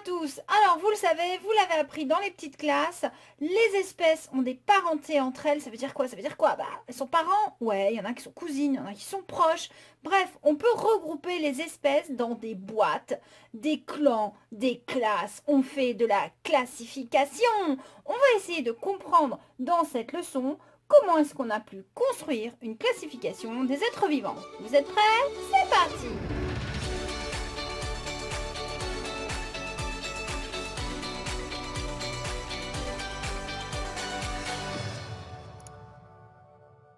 tous. Alors, vous le savez, vous l'avez appris dans les petites classes, les espèces ont des parentés entre elles. Ça veut dire quoi? Ça veut dire quoi? Bah, elles sont parents? Ouais, il y en a qui sont cousines, il y en a qui sont proches. Bref, on peut regrouper les espèces dans des boîtes, des clans, des classes. On fait de la classification. On va essayer de comprendre dans cette leçon comment est-ce qu'on a pu construire une classification des êtres vivants. Vous êtes prêts? C'est parti!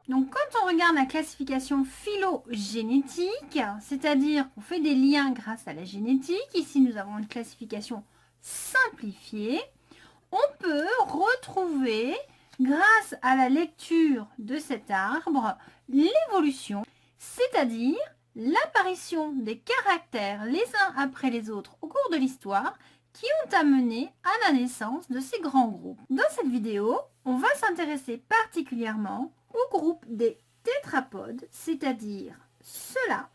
Donc quand on regarde la classification phylogénétique, c'est-à-dire qu'on fait des liens grâce à la génétique, ici nous avons une classification simplifiée, on peut retrouver, grâce à la lecture de cet arbre, l'évolution, c'est-à-dire l'apparition des caractères les uns après les autres au cours de l'histoire qui ont amené à la naissance de ces grands groupes. Dans cette vidéo, on va s'intéresser particulièrement au groupe des tétrapodes, c'est-à-dire ceux-là.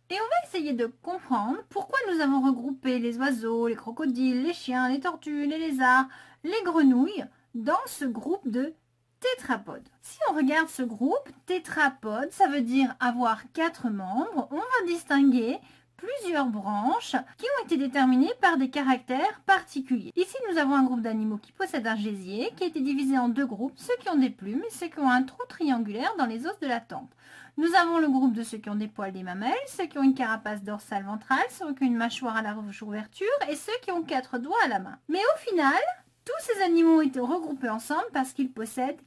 Et on va essayer de comprendre pourquoi nous avons regroupé les oiseaux, les crocodiles, les chiens, les tortues, les lézards, les grenouilles dans ce groupe de tétrapodes. Si on regarde ce groupe, tétrapode, ça veut dire avoir 4 membres. On va distinguer plusieurs branches qui ont été déterminées par des caractères particuliers. Ici, nous avons un groupe d'animaux qui possèdent un gésier qui a été divisé en 2 groupes, ceux qui ont des plumes et ceux qui ont un trou triangulaire dans les os de la tempe. Nous avons le groupe de ceux qui ont des poils des mamelles, ceux qui ont une carapace dorsale ventrale, ceux qui ont une mâchoire à la ouverture et ceux qui ont 4 doigts à la main. Mais au final, tous ces animaux ont été regroupés ensemble parce qu'ils possèdent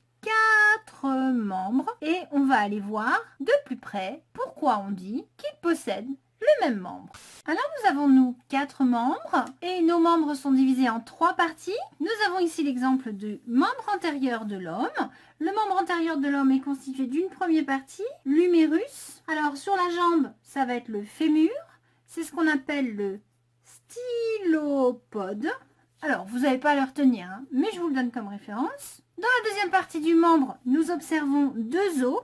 4 membres et on va aller voir de plus près pourquoi on dit qu'ils possèdent le même membre. Alors nous avons 4 membres et nos membres sont divisés en 3 parties. Nous avons ici l'exemple du membre antérieur de l'homme. Le membre antérieur de l'homme est constitué d'une première partie, l'humérus. Alors sur la jambe, ça va être le fémur. C'est ce qu'on appelle le stylopode. Alors vous n'avez pas à le retenir, hein, mais je vous le donne comme référence. Dans la deuxième partie du membre, nous observons 2 os.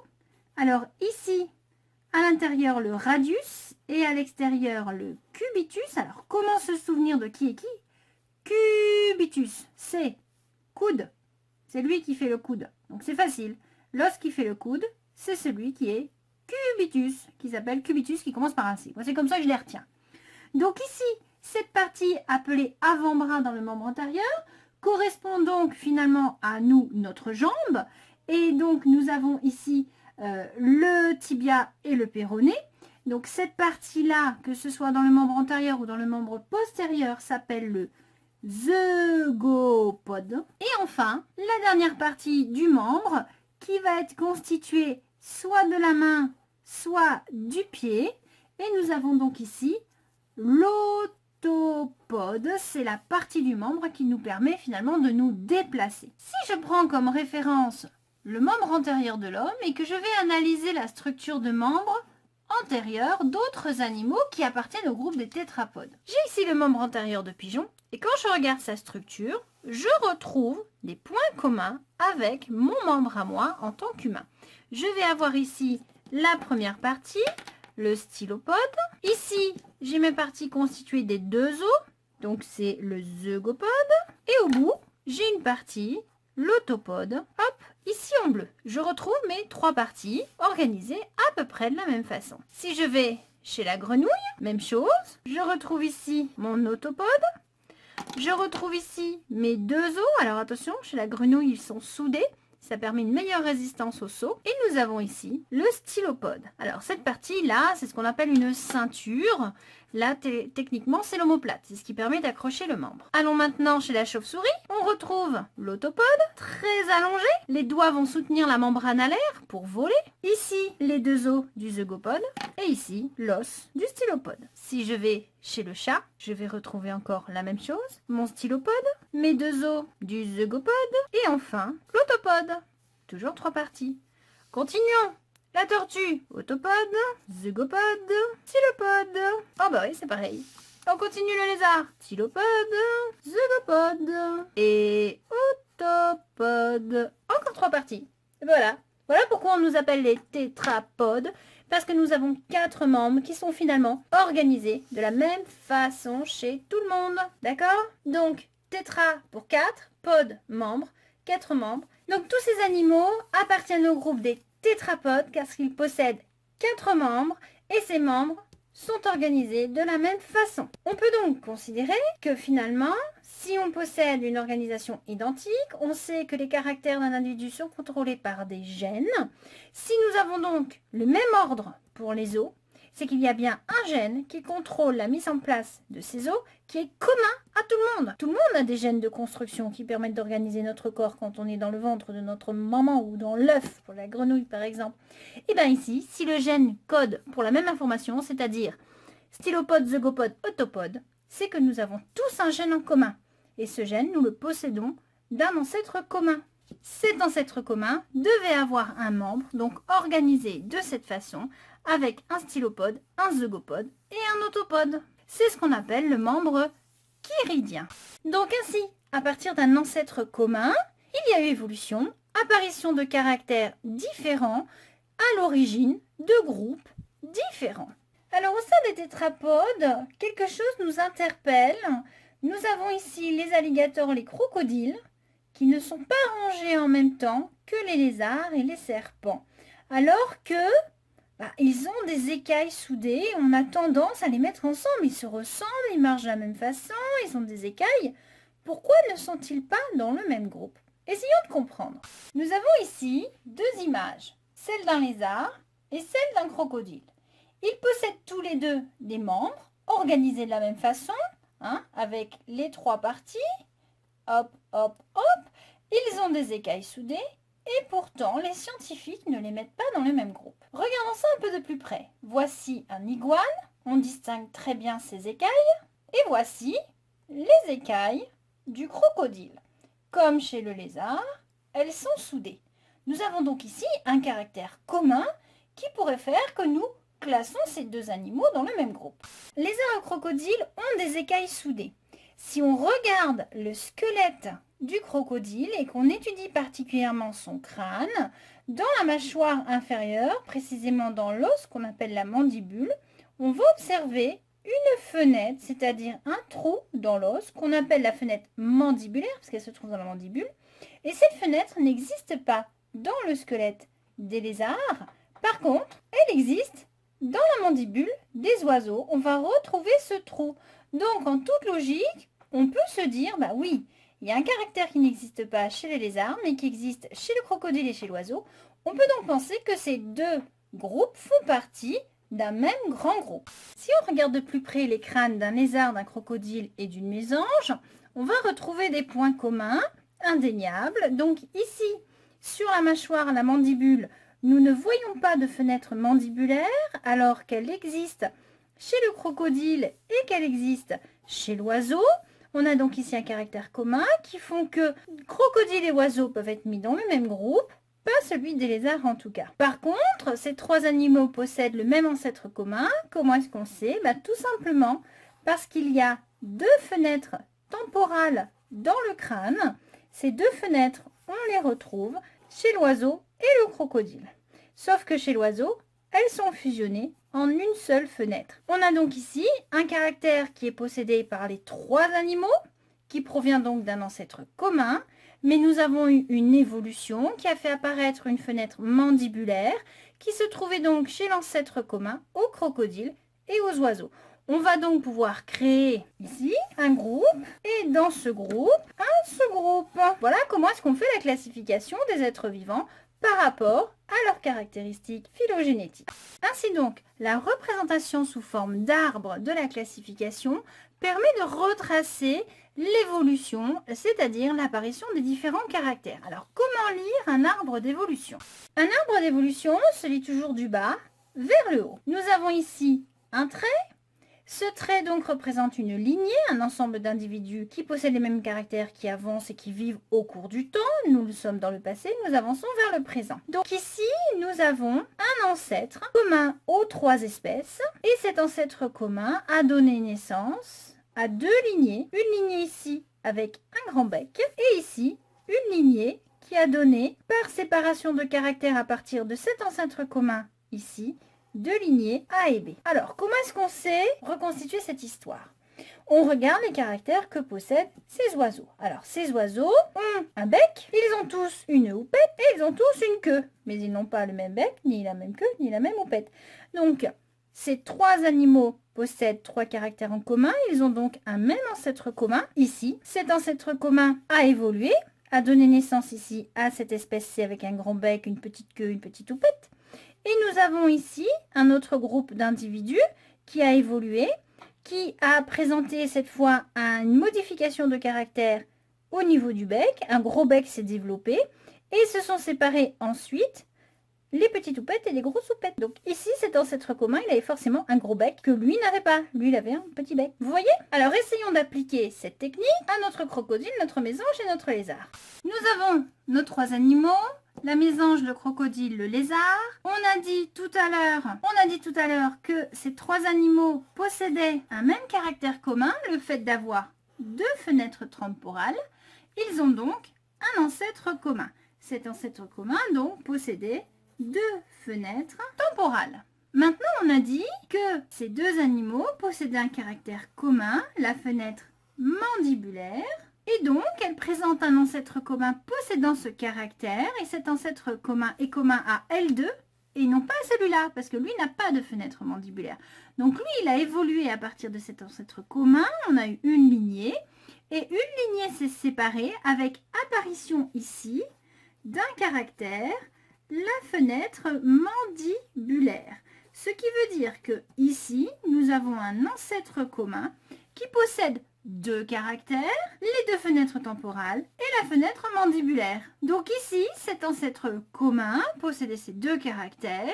Alors ici, à l'intérieur le radius et à l'extérieur le cubitus. Alors comment se souvenir de qui est qui? Cubitus, c'est coude. C'est lui qui fait le coude. Donc c'est facile. L'os qui fait le coude, c'est celui qui est cubitus, qui s'appelle cubitus, qui commence par un C. Moi, c'est comme ça que je les retiens. Donc ici, cette partie appelée avant-bras dans le membre antérieur correspond donc finalement à nous, notre jambe. Et donc nous avons ici le tibia et le péroné. Donc cette partie-là, que ce soit dans le membre antérieur ou dans le membre postérieur, s'appelle le zygopode. Et enfin, la dernière partie du membre qui va être constituée soit de la main, soit du pied. Et nous avons donc ici l'autopode, c'est la partie du membre qui nous permet finalement de nous déplacer. Si je prends comme référence le membre antérieur de l'homme et que je vais analyser la structure de membres antérieurs d'autres animaux qui appartiennent au groupe des tétrapodes. J'ai ici le membre antérieur de pigeon et quand je regarde sa structure, je retrouve des points communs avec mon membre à moi en tant qu'humain. Je vais avoir ici la première partie, le stylopode. Ici, j'ai mes parties constituées des 2 os, donc c'est le zygopode. Et au bout, j'ai une partie, l'autopode. Hop, ici en bleu. Je retrouve mes 3 parties organisées à peu près de la même façon. Si je vais chez la grenouille, même chose. Je retrouve ici mon autopode. Je retrouve ici mes 2 os. Alors attention, chez la grenouille, ils sont soudés. Ça permet une meilleure résistance au saut. Et nous avons ici le stylopode. Alors cette partie-là, c'est ce qu'on appelle une ceinture. Là, techniquement, c'est l'omoplate. C'est ce qui permet d'accrocher le membre. Allons maintenant chez la chauve-souris. On retrouve l'autopode, très allongé. Les doigts vont soutenir la membrane alaire pour voler. Ici, les 2 os du zygopode. Et ici, l'os du stylopode. Si je vais chez le chat, je vais retrouver encore la même chose. Mon stylopode, mes 2 os du zygopode. Et enfin, l'autopode. Toujours 3 parties. Continuons. La tortue, autopode, zygopode, stylopode. Oh bah oui, c'est pareil. On continue le lézard. Stylopode, zygopode et autopode. Encore 3 parties. Et voilà. Voilà pourquoi on nous appelle les tétrapodes. parce que nous avons 4 membres qui sont finalement organisés de la même façon chez tout le monde. D'accord? Donc, tétra pour 4, pod, membre, 4 membres. Donc, tous ces animaux appartiennent au groupe des tétrapodes parce qu'ils possèdent 4 membres et ces membres sont organisés de la même façon. On peut donc considérer que finalement, si on possède une organisation identique, on sait que les caractères d'un individu sont contrôlés par des gènes. Si nous avons donc le même ordre pour les os, c'est qu'il y a bien un gène qui contrôle la mise en place de ces os qui est commun à tout le monde. Tout le monde a des gènes de construction qui permettent d'organiser notre corps quand on est dans le ventre de notre maman ou dans l'œuf pour la grenouille par exemple. Et bien ici, si le gène code pour la même information, c'est-à-dire stylopode, zygopode, autopode, c'est que nous avons tous un gène en commun. Et ce gène, nous le possédons d'un ancêtre commun. Cet ancêtre commun devait avoir un membre, donc organisé de cette façon, avec un stylopode, un zygopode et un autopode. C'est ce qu'on appelle le membre chiridien. Donc ainsi, à partir d'un ancêtre commun, il y a eu évolution, apparition de caractères différents à l'origine de groupes différents. Alors au sein des tétrapodes, quelque chose nous interpelle. Nous avons ici les alligators, les crocodiles, qui ne sont pas rangés en même temps que les lézards et les serpents. Alors que ils ont des écailles soudées, on a tendance à les mettre ensemble. Ils se ressemblent, ils marchent de la même façon, ils ont des écailles. Pourquoi ne sont-ils pas dans le même groupe? Essayons de comprendre. Nous avons ici 2 images, celle d'un lézard et celle d'un crocodile. Ils possèdent tous les deux des membres, organisés de la même façon, avec les 3 parties. Hop, hop, hop. Ils ont des écailles soudées. Et pourtant, les scientifiques ne les mettent pas dans le même groupe. Regardons ça un peu de plus près. Voici un iguane. On distingue très bien ses écailles. Et voici les écailles du crocodile. Comme chez le lézard, elles sont soudées. Nous avons donc ici un caractère commun qui pourrait faire que nous classons ces 2 animaux dans le même groupe. Lézard et crocodile ont des écailles soudées. Si on regarde le squelette du crocodile et qu'on étudie particulièrement son crâne, dans la mâchoire inférieure, précisément dans l'os qu'on appelle la mandibule, on va observer une fenêtre, c'est-à-dire un trou dans l'os qu'on appelle la fenêtre mandibulaire, parce qu'elle se trouve dans la mandibule. Et cette fenêtre n'existe pas dans le squelette des lézards. Par contre, elle existe dans la mandibule des oiseaux. On va retrouver ce trou. Donc, en toute logique, on peut se dire, bah oui, il y a un caractère qui n'existe pas chez les lézards, mais qui existe chez le crocodile et chez l'oiseau. On peut donc penser que ces 2 groupes font partie d'un même grand groupe. Si on regarde de plus près les crânes d'un lézard, d'un crocodile et d'une mésange, on va retrouver des points communs indéniables. Donc ici, sur la mâchoire, la mandibule, nous ne voyons pas de fenêtre mandibulaire, alors qu'elle existe chez le crocodile et qu'elle existe chez l'oiseau. On a donc ici un caractère commun qui font que crocodile et oiseau peuvent être mis dans le même groupe, pas celui des lézards en tout cas. Par contre, ces 3 animaux possèdent le même ancêtre commun. Comment est-ce qu'on sait? Tout simplement parce qu'il y a 2 fenêtres temporales dans le crâne. Ces 2 fenêtres, on les retrouve chez l'oiseau et le crocodile. Sauf que chez l'oiseau, elles sont fusionnées en une seule fenêtre. On a donc ici un caractère qui est possédé par les 3 animaux, qui provient donc d'un ancêtre commun, mais nous avons eu une évolution qui a fait apparaître une fenêtre mandibulaire qui se trouvait donc chez l'ancêtre commun aux crocodiles et aux oiseaux. On va donc pouvoir créer ici un groupe et dans ce groupe, un sous-groupe. Voilà comment est-ce qu'on fait la classification des êtres vivants par rapport à leurs caractéristiques phylogénétiques. Ainsi donc, la représentation sous forme d'arbre de la classification permet de retracer l'évolution, c'est-à-dire l'apparition des différents caractères. Alors, comment lire un arbre d'évolution? Un arbre d'évolution se lit toujours du bas vers le haut. Nous avons ici un trait. Ce trait donc représente une lignée, un ensemble d'individus qui possèdent les mêmes caractères, qui avancent et qui vivent au cours du temps. Nous sommes dans le passé, nous avançons vers le présent. Donc ici, nous avons un ancêtre commun aux 3 espèces. Et cet ancêtre commun a donné naissance à 2 lignées. Une lignée ici avec un grand bec et ici une lignée qui a donné, par séparation de caractères à partir de cet ancêtre commun ici, deux lignées A et B. Alors, comment est-ce qu'on sait reconstituer cette histoire? On regarde les caractères que possèdent ces oiseaux. Alors, ces oiseaux ont un bec, ils ont tous une houppette et ils ont tous une queue. Mais ils n'ont pas le même bec, ni la même queue, ni la même houppette. Donc, ces trois animaux possèdent trois caractères en commun. Ils ont donc un même ancêtre commun ici. Cet ancêtre commun a évolué, a donné naissance ici à cette espèce-ci avec un grand bec, une petite queue, une petite houppette. Et nous avons ici un autre groupe d'individus qui a évolué, qui a présenté cette fois une modification de caractère au niveau du bec. Un gros bec s'est développé et se sont séparés ensuite les petites houpettes et les grosses houpettes. Donc ici, cet ancêtre commun, il avait forcément un gros bec que lui n'avait pas. Lui, il avait un petit bec. Vous voyez? Alors essayons d'appliquer cette technique à notre crocodile, notre mésange et notre lézard. Nous avons nos trois animaux. La mésange, le crocodile, le lézard. On a dit tout à l'heure que ces trois animaux possédaient un même caractère commun, le fait d'avoir deux fenêtres temporales. Ils ont donc un ancêtre commun. Cet ancêtre commun, donc, possédait deux fenêtres temporales. Maintenant, on a dit que ces deux animaux possédaient un caractère commun, la fenêtre mandibulaire. Et donc, elle présente un ancêtre commun possédant ce caractère, et cet ancêtre commun est commun à L2, et non pas à celui-là, parce que lui n'a pas de fenêtre mandibulaire. Donc lui, il a évolué à partir de cet ancêtre commun, on a eu une lignée, et une lignée s'est séparée avec apparition ici d'un caractère, la fenêtre mandibulaire. Ce qui veut dire que ici, nous avons un ancêtre commun qui possède deux caractères, les deux fenêtres temporales et la fenêtre mandibulaire. Donc ici, cet ancêtre commun possédait ces deux caractères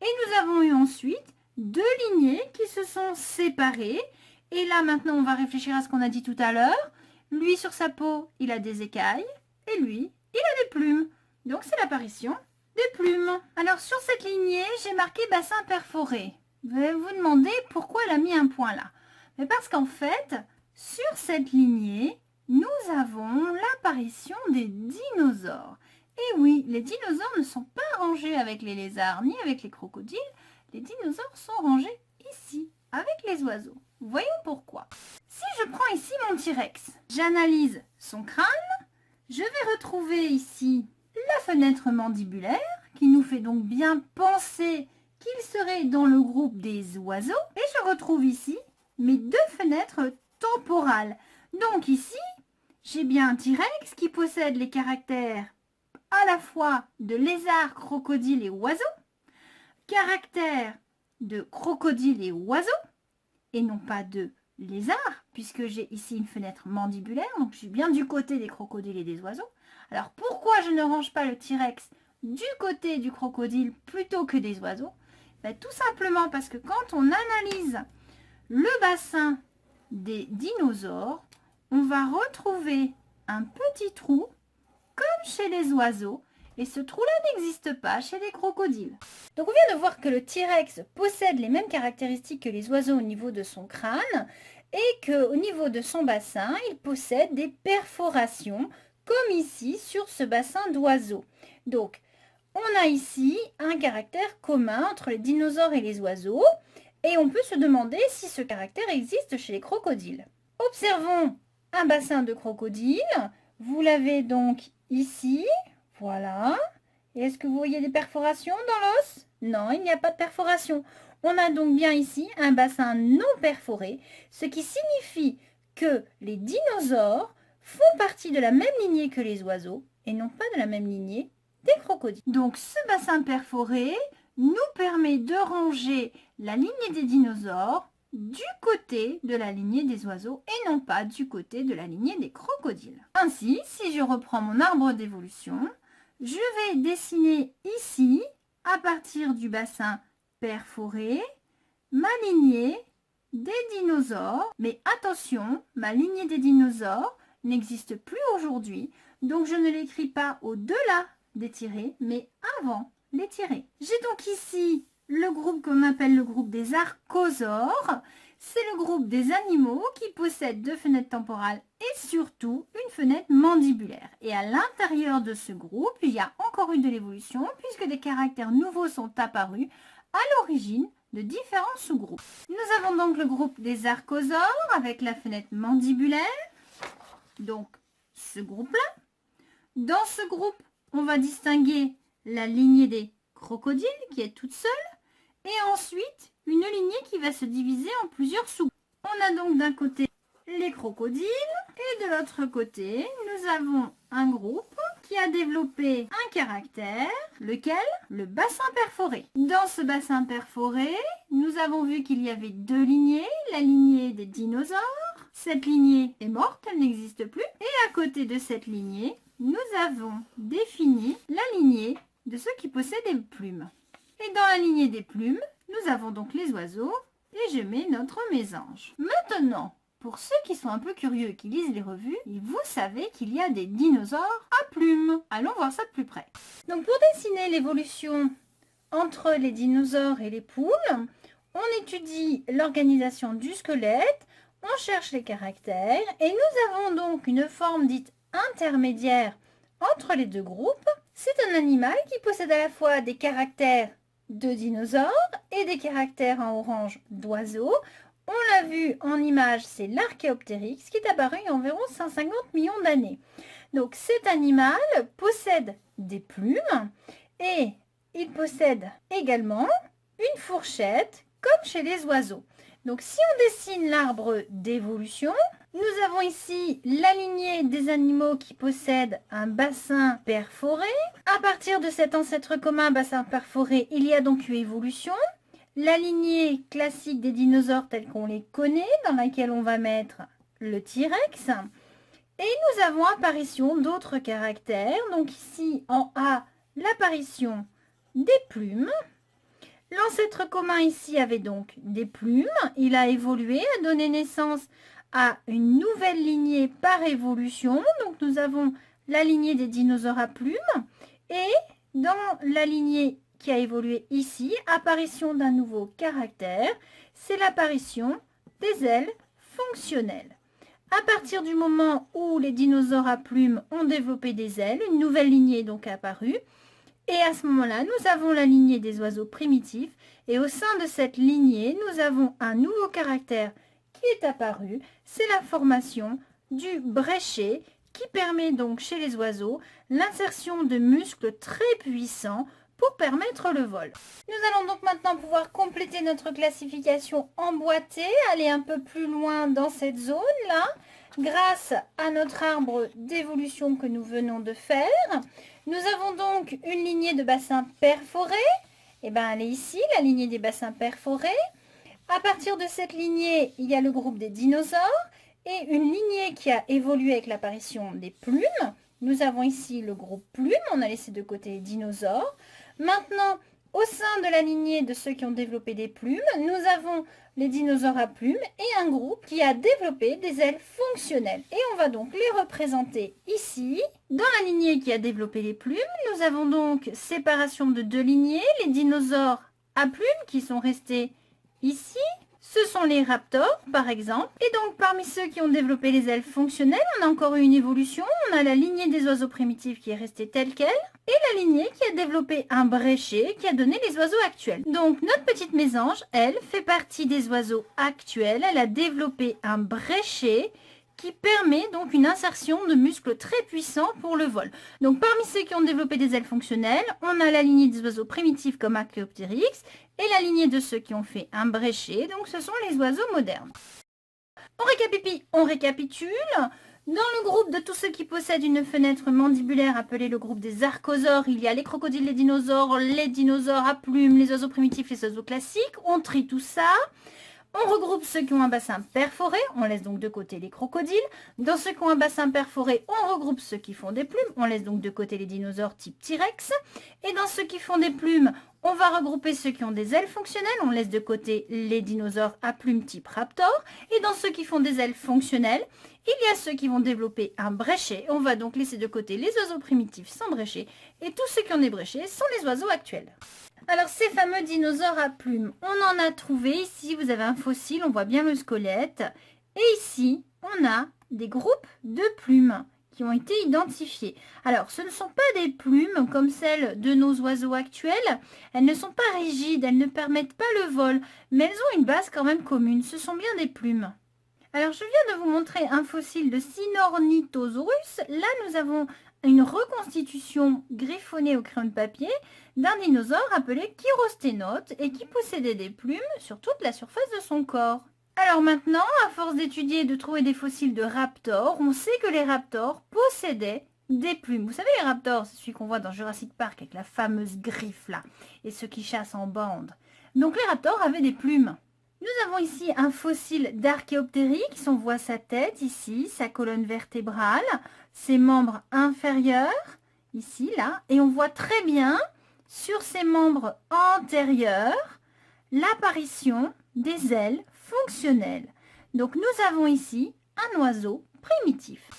et nous avons eu ensuite deux lignées qui se sont séparées. Et là, maintenant, on va réfléchir à ce qu'on a dit tout à l'heure. Lui, sur sa peau, il a des écailles et lui, il a des plumes. Donc, c'est l'apparition des plumes. Alors, sur cette lignée, j'ai marqué bassin perforé. Vous allez vous demander pourquoi elle a mis un point là. Mais parce qu'en fait, sur cette lignée, nous avons l'apparition des dinosaures. Et oui, les dinosaures ne sont pas rangés avec les lézards ni avec les crocodiles. Les dinosaures sont rangés ici, avec les oiseaux. Voyons pourquoi. Si je prends ici mon T-Rex, j'analyse son crâne, je vais retrouver ici la fenêtre mandibulaire, qui nous fait donc bien penser qu'il serait dans le groupe des oiseaux. Et je retrouve ici mes deux fenêtres temporales. Donc ici, j'ai bien un T-Rex qui possède les caractères à la fois de lézard, crocodile et oiseau, caractères de crocodile et oiseau, et non pas de lézard, puisque j'ai ici une fenêtre mandibulaire, donc je suis bien du côté des crocodiles et des oiseaux. Alors pourquoi je ne range pas le T-Rex du côté du crocodile plutôt que des oiseaux? Tout simplement parce que quand on analyse le bassin des dinosaures, on va retrouver un petit trou comme chez les oiseaux, et ce trou-là n'existe pas chez les crocodiles. Donc on vient de voir que le T-Rex possède les mêmes caractéristiques que les oiseaux au niveau de son crâne, et qu'au niveau de son bassin, il possède des perforations, comme ici sur ce bassin d'oiseaux. Donc on a ici un caractère commun entre les dinosaures et les oiseaux, et on peut se demander si ce caractère existe chez les crocodiles. Observons un bassin de crocodile. Vous l'avez donc ici. Voilà. Et est-ce que vous voyez des perforations dans l'os? Non, il n'y a pas de perforation. On a donc bien ici un bassin non perforé, ce qui signifie que les dinosaures font partie de la même lignée que les oiseaux et non pas de la même lignée des crocodiles. Donc ce bassin perforé nous permet de ranger la lignée des dinosaures du côté de la lignée des oiseaux et non pas du côté de la lignée des crocodiles. Ainsi, si je reprends mon arbre d'évolution, je vais dessiner ici, à partir du bassin perforé, ma lignée des dinosaures. Mais attention, ma lignée des dinosaures n'existe plus aujourd'hui, donc je ne l'écris pas au-delà des tirés, mais avant les tirés. J'ai donc ici le groupe qu'on appelle le groupe des archosaures. C'est le groupe des animaux qui possèdent deux fenêtres temporales et surtout une fenêtre mandibulaire. Et à l'intérieur de ce groupe, il y a encore eu de l'évolution puisque des caractères nouveaux sont apparus à l'origine de différents sous-groupes. Nous avons donc le groupe des archosaures avec la fenêtre mandibulaire, donc ce groupe-là. Dans ce groupe, on va distinguer la lignée des crocodiles qui est toute seule et ensuite une lignée qui va se diviser en plusieurs sous-groupes. On a donc d'un côté les crocodiles et de l'autre côté, nous avons un groupe qui a développé un caractère, lequel? Le bassin perforé. Dans ce bassin perforé, nous avons vu qu'il y avait deux lignées, la lignée des dinosaures. Cette lignée est morte, elle n'existe plus. Et à côté de cette lignée, nous avons défini la lignée de ceux qui possèdent des plumes. Et dans la lignée des plumes, nous avons donc les oiseaux et je mets notre mésange. Maintenant, pour ceux qui sont un peu curieux et qui lisent les revues, vous savez qu'il y a des dinosaures à plumes. Allons voir ça de plus près. Donc pour dessiner l'évolution entre les dinosaures et les poules, on étudie l'organisation du squelette, on cherche les caractères et nous avons donc une forme dite intermédiaire entre les deux groupes. C'est un animal qui possède à la fois des caractères de dinosaures et des caractères en orange d'oiseaux. On l'a vu en image, c'est l'Archéoptérix qui est apparu il y a environ 150 millions d'années. Donc cet animal possède des plumes et il possède également une fourchette comme chez les oiseaux. Donc si on dessine l'arbre d'évolution, nous avons ici la lignée des animaux qui possèdent un bassin perforé. À partir de cet ancêtre commun bassin perforé, il y a donc eu évolution. La lignée classique des dinosaures tels qu'on les connaît, dans laquelle on va mettre le T-Rex. Et nous avons apparition d'autres caractères. Donc ici, en A, l'apparition des plumes. L'ancêtre commun ici avait donc des plumes. Il a évolué, a donné naissance à une nouvelle lignée par évolution. Donc nous avons la lignée des dinosaures à plumes. Et dans la lignée qui a évolué ici, apparition d'un nouveau caractère, c'est l'apparition des ailes fonctionnelles. À partir du moment où les dinosaures à plumes ont développé des ailes, une nouvelle lignée est donc apparue. Et à ce moment-là, nous avons la lignée des oiseaux primitifs. Et au sein de cette lignée, nous avons un nouveau caractère qui est apparu. C'est la formation du bréchet qui permet donc chez les oiseaux l'insertion de muscles très puissants pour permettre le vol. Nous allons donc maintenant pouvoir compléter notre classification emboîtée, aller un peu plus loin dans cette zone-là, grâce à notre arbre d'évolution que nous venons de faire. Nous avons donc une lignée de bassins perforés. Et bien, elle est ici, la lignée des bassins perforés. À partir de cette lignée, il y a le groupe des dinosaures et une lignée qui a évolué avec l'apparition des plumes. Nous avons ici le groupe plumes, on a laissé de côté les dinosaures. Maintenant, au sein de la lignée de ceux qui ont développé des plumes, nous avons les dinosaures à plumes et un groupe qui a développé des ailes fonctionnelles. Et on va donc les représenter ici. Dans la lignée qui a développé les plumes, nous avons donc séparation de deux lignées, les dinosaures à plumes qui sont restés ici. Ce sont les raptors, par exemple. Et donc, parmi ceux qui ont développé les ailes fonctionnelles, on a encore eu une évolution. On a la lignée des oiseaux primitifs qui est restée telle qu'elle. Et la lignée qui a développé un bréchet qui a donné les oiseaux actuels. Donc, notre petite mésange, elle, fait partie des oiseaux actuels. Elle a développé un bréchet qui permet donc une insertion de muscles très puissants pour le vol. Donc parmi ceux qui ont développé des ailes fonctionnelles, on a la lignée des oiseaux primitifs comme Archéoptérix et la lignée de ceux qui ont fait un bréchet, donc ce sont les oiseaux modernes. On récapitule. Dans le groupe de tous ceux qui possèdent une fenêtre mandibulaire appelée le groupe des archosaures, il y a les crocodiles, les dinosaures à plumes, les oiseaux primitifs, les oiseaux classiques. On trie tout ça. On regroupe ceux qui ont un bassin perforé, on laisse donc de côté les crocodiles. Dans ceux qui ont un bassin perforé, on regroupe ceux qui font des plumes, on laisse donc de côté les dinosaures type T-Rex. Et dans ceux qui font des plumes, on va regrouper ceux qui ont des ailes fonctionnelles, on laisse de côté les dinosaures à plumes type Raptor. Et dans ceux qui font des ailes fonctionnelles, il y a ceux qui vont développer un bréchet. On va donc laisser de côté les oiseaux primitifs sans bréchet. Et tous ceux qui ont des bréchets sont les oiseaux actuels. Alors ces fameux dinosaures à plumes, on en a trouvé ici, vous avez un fossile, on voit bien le squelette. Et ici, on a des groupes de plumes qui ont été identifiées. Alors, ce ne sont pas des plumes comme celles de nos oiseaux actuels. Elles ne sont pas rigides, elles ne permettent pas le vol, mais elles ont une base quand même commune. Ce sont bien des plumes. Alors, je viens de vous montrer un fossile de Sinornithosaurus. Là, nous avons une reconstitution griffonnée au crayon de papier d'un dinosaure appelé Chirosténote et qui possédait des plumes sur toute la surface de son corps. Alors maintenant, à force d'étudier et de trouver des fossiles de raptors, on sait que les raptors possédaient des plumes. Vous savez, les raptors, c'est celui qu'on voit dans Jurassic Park avec la fameuse griffe là, et ceux qui chassent en bande. Donc les raptors avaient des plumes. Nous avons ici un fossile d'Archéoptérix. On voit sa tête ici, sa colonne vertébrale, ses membres inférieurs, ici, là. Et on voit très bien sur ses membres antérieurs l'apparition des ailes fonctionnelles. Donc nous avons ici un oiseau primitif.